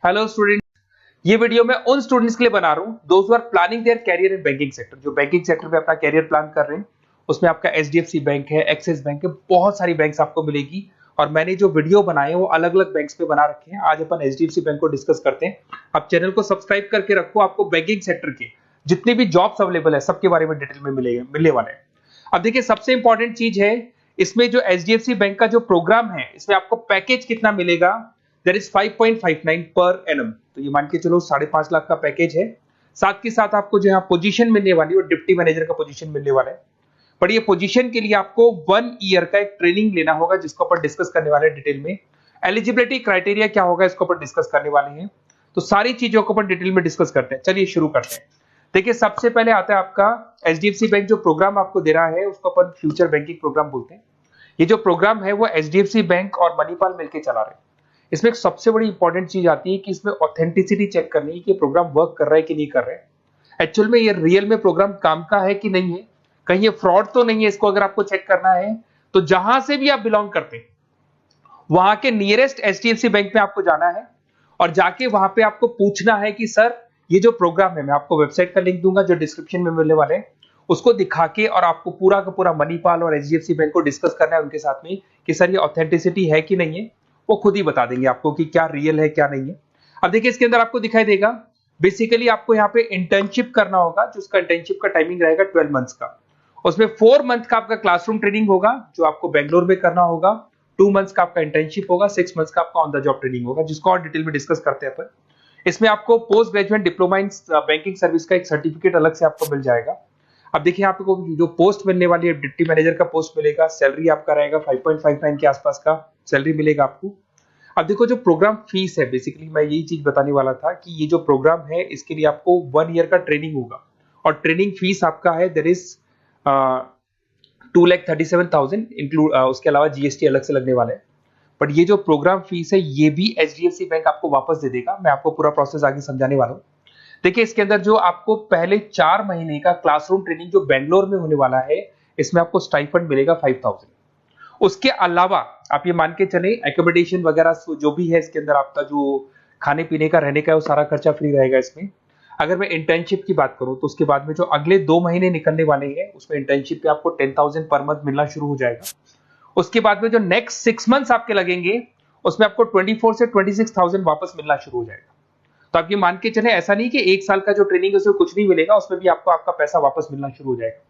Hello student. ये video मैं उन स्टूडेंट्स के लिए बना रहा हूँ those who are planning their career in banking sector, जो बैंकिंग सेक्टर में अपना कैरियर प्लान कर रहे हैं। उसमें आपका एचडीएफसी बैंक है, एक्सिस बैंक है, बहुत सारी बैंक्स आपको मिलेगी। और मैंने जो वीडियो बनाए हैं वो अलग अलग बैंक्स पे बना रखे हैं। आज अपन एचडीएफसी बैंक को डिस्कस करते हैं। आप चैनल को सब्सक्राइब करके रखो, आपको बैंकिंग सेक्टर के जितने भी जॉब्स अवेलेबल है सबके बारे में डिटेल में मिलने वाले हैं। अब देखिए, सबसे इंपॉर्टेंट चीज है इसमें जो एचडीएफसी बैंक का जो प्रोग्राम है, इसमें आपको पैकेज कितना मिलेगा, दैट इज 5.59 पर एनम। तो ये मान के चलो 5.5 लाख का पैकेज है। साथ के साथ आपको जो यहाँ पोजीशन मिलने वाली है वो डिप्टी मैनेजर का पोजीशन मिलने वाला है। पर ये पोजीशन के लिए आपको 1 ईयर का एक ट्रेनिंग लेना होगा, जिसको अपन डिस्कस करने वाले हैं डिटेल में। एलिजिबिलिटी क्राइटेरिया क्या होगा, इसको अपन डिस्कस करने वाले हैं। तो सारी चीजों को अपन डिटेल में डिस्कस करते हैं। चलिए शुरू करते हैं। देखिए, सबसे पहले आता है आपका एचडीएफसी बैंक जो प्रोग्राम आपको दे रहा है उसको अपन फ्यूचर बैंकिंग प्रोग्राम बोलते हैं। ये जो प्रोग्राम है वो एचडीएफसी बैंक और मणिपाल मिलकर चला रहे हैं। इसमें एक सबसे बड़ी इंपॉर्टेंट चीज आती है कि इसमें ऑथेंटिसिटी चेक करनी है कि प्रोग्राम वर्क कर रहा है कि नहीं कर रहा है। एक्चुअल में ये रियल में प्रोग्राम काम का है कि नहीं है, कहीं ये फ्रॉड तो नहीं है। इसको अगर आपको चेक करना है तो जहां से भी आप बिलोंग करते हैं वहां के नियरेस्ट एचडीएफसी बैंक में आपको जाना है और जाके वहां पे आपको पूछना है कि सर ये जो प्रोग्राम है, मैं आपको वेबसाइट का लिंक दूंगा जो डिस्क्रिप्शन में मिलने वाले हैं, उसको दिखा के और आपको पूरा का पूरा मणिपाल और एचडीएफसी बैंक को डिस्कस करना है उनके साथ में कि सर ये ऑथेंटिसिटी है कि नहीं है। वो खुद ही बता देंगे आपको कि क्या रियल है क्या नहीं है। अब देखिए, इसके अंदर आपको दिखाई देगा बेसिकली आपको यहाँ पे इंटर्नशिप करना होगा, जिसका इंटर्नशिप का टाइमिंग रहेगा 12 मंथ्स का। उसमें 4 मंथ का आपका क्लासरूम ट्रेनिंग होगा जो आपको बेंगलोर में करना होगा। 2 मंथ्स का आपका इंटर्नशिप होगा, 6 मंथ्स का आपका ऑन द जॉब ट्रेनिंग होगा, जिसको और डिटेल में डिस्कस करते हैं अपन। इसमें आपको post graduate diploma in banking service का एक सर्टिफिकेट अलग से आपको मिल जाएगा। अब देखिए, आपको जो पोस्ट मिलने वाली है डिप्टी मैनेजर का पोस्ट मिलेगा। सैलरी आपका रहेगा 5.59 के आसपास का सैलरी मिलेगा आपको। अब देखो, जो प्रोग्राम फीस है, बेसिकली मैं यही चीज बताने वाला था कि ये जो प्रोग्राम है इसके लिए आपको 1 ईयर का ट्रेनिंग होगा और ट्रेनिंग फीस आपका है देयर इज 2,37,000 इंक्लूड, उसके अलावा जीएसटी अलग से लगने वाला है। बट ये जो प्रोग्राम फीस है ये भी एचडीएफसी बैंक आपको वापस दे देगा। मैं आपको पूरा प्रोसेस आगे समझाने वाला हूँ। देखिए, इसके अंदर जो आपको पहले 4 महीने का क्लासरूम ट्रेनिंग जो बेंगलोर में होने वाला है, इसमें आपको स्टाइपेंड मिलेगा 5,000। उसके अलावा आप ये मान के चले एकोमोडेशन वगैरह जो भी है इसके अंदर आपका जो खाने पीने का रहने का है वो सारा खर्चा फ्री रहेगा इसमें। अगर मैं इंटर्नशिप की बात करूं तो उसके बाद में जो अगले 2 महीने निकलने वाले हैं उसमें इंटर्नशिप पे आपको 10,000 पर मंथ मिलना शुरू हो जाएगा। उसके बाद में जो नेक्स्ट 6 मंथ्स आपके लगेंगे उसमें आपको 24 से 26,000 वापस मिलना शुरू हो जाएगा। तो आप ये मान के चले, ऐसा नहीं कि 1 साल का जो ट्रेनिंग है उसमें कुछ नहीं मिलेगा, उसमें भी आपको आपका पैसा वापस मिलना शुरू हो जाएगा।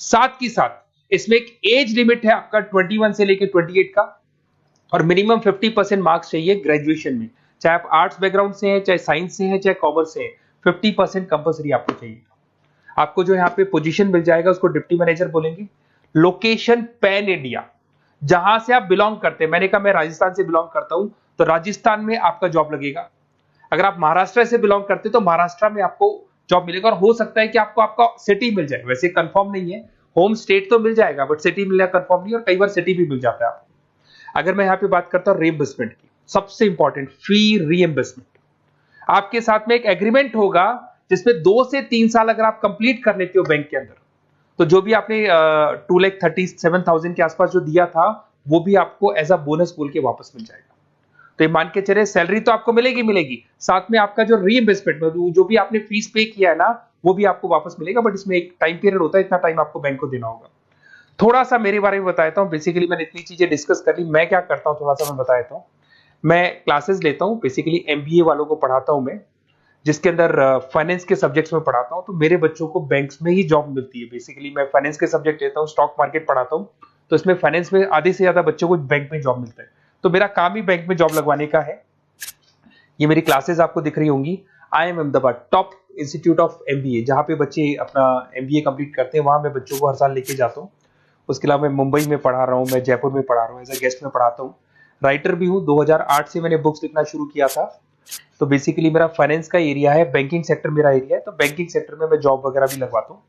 साथ ही साथ इसमें एक एज लिमिट है आपका 21 से लेकर 28 का, और मिनिमम 50% मार्क्स चाहिए ग्रेजुएशन में। चाहे आप आर्ट्स बैकग्राउंड से हैं, चाहे साइंस से हैं, चाहे कॉमर्स से हैं, 50% कंपल्सरी आपको चाहिए। आपको जो यहाँ पे पोजीशन मिल जाएगा उसको डिप्टी मैनेजर बोलेंगे। लोकेशन पैन इंडिया, जहां से आप बिलोंग करते हैं। मैंने कहा मैं राजस्थान से बिलोंग करता हूं तो राजस्थान में आपका जॉब लगेगा। अगर आप महाराष्ट्र से बिलोंग करते तो महाराष्ट्र में आपको जॉब मिलेगा। और हो सकता है कि आपको आपका सिटी मिल जाए, वैसे कंफर्म नहीं है, होम स्टेट तो मिल जाएगा बट सिटी मिलना कंफर्म नहीं, और कई बार सिटी भी मिल जाता है आपको। अगर मैं यहाँ पे बात करता हूँ रीइंबर्समेंट की, सबसे इंपॉर्टेंट फी रीइंबर्समेंट। आपके साथ में एक एग्रीमेंट होगा जिसमें 2 से 3 साल अगर आप कंप्लीट कर लेते हो बैंक के अंदर, तो जो भी आपने 2,37,000 के आसपास जो दिया था वो भी आपको एज अ बोनस बोल के वापस मिल जाएगा। तो ये मान के चले, सैलरी तो आपको मिलेगी मिलेगी, साथ में आपका जो रीइंबर्समेंट जो भी आपने फीस पे किया है ना वो भी आपको वापस मिलेगा। बट इसमें एक टाइम पीरियड होता है, इतना टाइम आपको बैंक को देना होगा। थोड़ा सा मेरे बारे में बताता हूँ। बेसिकली मैंने इतनी चीजें डिस्कस कर ली, मैं क्या करता हूँ थोड़ा सा मैं बता देता हूँ। मैं क्लासेस लेता हूँ, बेसिकली एमबीए वालों को पढ़ाता हूँ मैं, जिसके अंदर फाइनेंस के सब्जेक्ट्स में पढ़ाता हूँ। तो मेरे बच्चों को बैंक्स में ही जॉब मिलती है। बेसिकली मैं फाइनेंस के सब्जेक्ट लेता हूँ, स्टॉक मार्केट पढ़ाता हूँ, तो इसमें फाइनेंस में आधे से ज्यादा बच्चों को बैंक में जॉब मिलता है। तो मेरा काम ही बैंक में जॉब लगवाने का है। ये मेरी क्लासेस आपको दिख रही होंगी। IIM Ahmedabad top institute of MBA, जहां पे बच्चे अपना एमबीए कंप्लीट करते हैं, वहां मैं बच्चों को हर साल लेके जाता हूँ। उसके अलावा मैं मुंबई में पढ़ा रहा हूँ, मैं जयपुर में पढ़ा रहा हूँ, एज अ गेस्ट में पढ़ाता हूँ। राइटर भी हूँ, 2008 से मैंने बुक्स लिखना शुरू किया था। तो बेसिकली मेरा फाइनेंस का एरिया है, बैंकिंग सेक्टर मेरा एरिया है, तो बैंकिंग सेक्टर में मैं जॉब वगैरह भी लगवाता हूँ।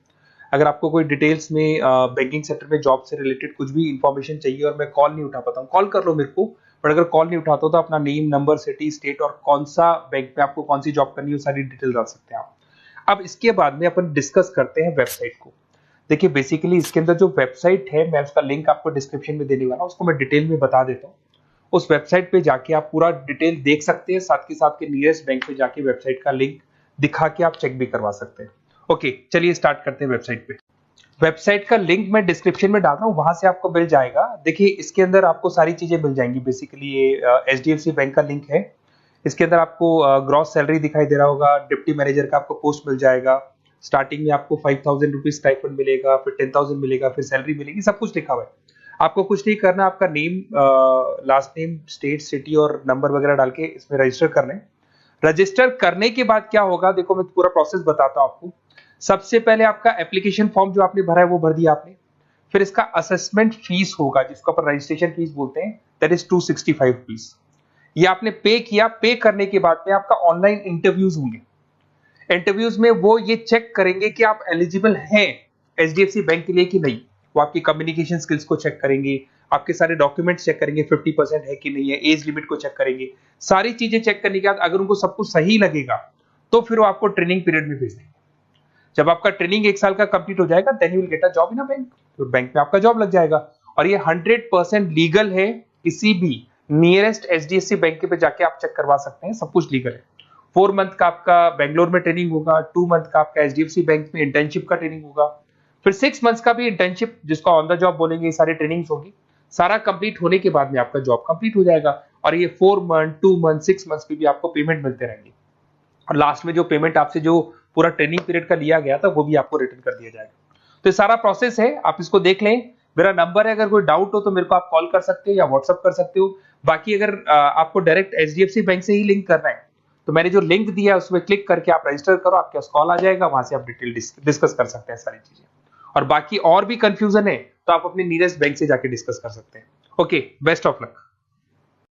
अगर आपको कोई डिटेल्स में बैंकिंग सेक्टर में जॉब से रिलेटेड कुछ भी इंफॉर्मेशन चाहिए और मैं कॉल नहीं उठा पाता हूँ, कॉल कर लो मेरे को। बट अगर कॉल नहीं उठाता तो अपना नेम, नंबर, सिटी, स्टेट और कौन सा बैंक में आपको कौन सी जॉब करनी है वो सारी डिटेल डाल सकते हैं आप। अब इसके बाद में अपन डिस्कस करते हैं वेबसाइट को। देखिए, बेसिकली इसके अंदर जो वेबसाइट है मैं उसका लिंक आपको डिस्क्रिप्शन में देने वाला हूँ, उसको मैं डिटेल में बता देता हूँ। उस वेबसाइट पे जाके आप पूरा डिटेल देख सकते हैं, साथ के साथ के नियरेस्ट बैंक पे जाके वेबसाइट का लिंक दिखा के आप चेक भी करवा सकते हैं। ओके, चलिए स्टार्ट करते हैं वेबसाइट पे। वेबसाइट का लिंक मैं डिस्क्रिप्शन में डाल रहा हूँ, वहां से आपको मिल जाएगा। देखिए इसके अंदर आपको सारी चीजें मिल जाएंगी। बेसिकली ये एचडीएफसी बैंक का लिंक है। इसके अंदर आपको ग्रॉस सैलरी दिखाई दे रहा होगा, डिप्टी मैनेजर का आपको पोस्ट मिल जाएगा। स्टार्टिंग में आपको 5,000 रुपीज स्टाइपेंड मिलेगा, फिर 10,000 मिलेगा, फिर सैलरी मिलेगी, सब कुछ लिखा हुआ है। आपको कुछ नहीं करना, आपका name, last name, state, city और नंबर वगैरह डाल के इसमें रजिस्टर करना है। रजिस्टर करने के बाद क्या होगा, देखो मैं पूरा प्रोसेस बताता हूं आपको। सबसे पहले आपका एप्लीकेशन फॉर्म जो आपने भरा है वो भर दिया आपने। फिर इसका असेसमेंट फीस होगा जिसको अपन रजिस्ट्रेशन फीस बोलते हैं, दैट इज 265 रुपीज। ये आपने पे किया। पे करने के बाद में आपका ऑनलाइन इंटरव्यूज होंगे। इंटरव्यूज में वो ये चेक करेंगे कि आप एलिजिबल हैं एचडीएफसी बैंक के लिए कि नहीं। वो आपकी कम्युनिकेशन स्किल्स को चेक करेंगे, आपके सारे डॉक्यूमेंट्स चेक करेंगे, 50% है कि नहीं है, एज लिमिट को चेक करेंगे। सारी चीजें चेक करने के बाद अगर उनको सब कुछ सही लगेगा तो फिर वो आपको ट्रेनिंग पीरियड में भेज देंगे। जब आपका ट्रेनिंग 1 साल का कंप्लीट हो जाएगा, then you will get a job in a bank. तो बैंक में आपका जॉब लग जाएगा। और ये 100% लीगल है। किसी भी नियरेस्ट एचडीएफसी बैंक पे जाके आप चेक करवा सकते हैं, सब कुछ लीगल है। 4 मंथ का आपका बेंगलोर में ट्रेनिंग होगा, 2 मंथ का आपका एचडीएफसी बैंक में इंटर्नशिप का ट्रेनिंग होगा, फिर 6 मंथ्स का भी इंटर्नशिप जिसको ऑन द जॉब बोलेंगे, ये सारी ट्रेनिंग्स होगी। सारा कंप्लीट होने के बाद में आपका जॉब कंप्लीट हो जाएगा। और ये 4 मंथ, 2 मंथ, 6 मंथ्स पे भी आपको पेमेंट मिलते रहेंगे। और लास्ट में जो पेमेंट आपसे जो पूरा ट्रेनिंग पीरियड का लिया गया था वो भी आपको रिटर्न कर दिया जाएगा। तो ये सारा प्रोसेस है, आप इसको देख लें। मेरा नंबर है, अगर कोई डाउट हो तो मेरे को आप कॉल कर सकते हो या व्हाट्सअप कर सकते हो। बाकी अगर आपको डायरेक्ट एचडीएफसी बैंक से ही लिंक करना है तो मैंने जो लिंक दिया है उसमें क्लिक करके आप रजिस्टर करो, आपके पास कॉल आ जाएगा, वहां से आप डिटेल डिस्कस कर सकते हैं सारी चीजें। और बाकी और भी कंफ्यूजन है तो आप अपने नियरेस्ट बैंक से जाके डिस्कस कर सकते हैं। Okay, best of luck.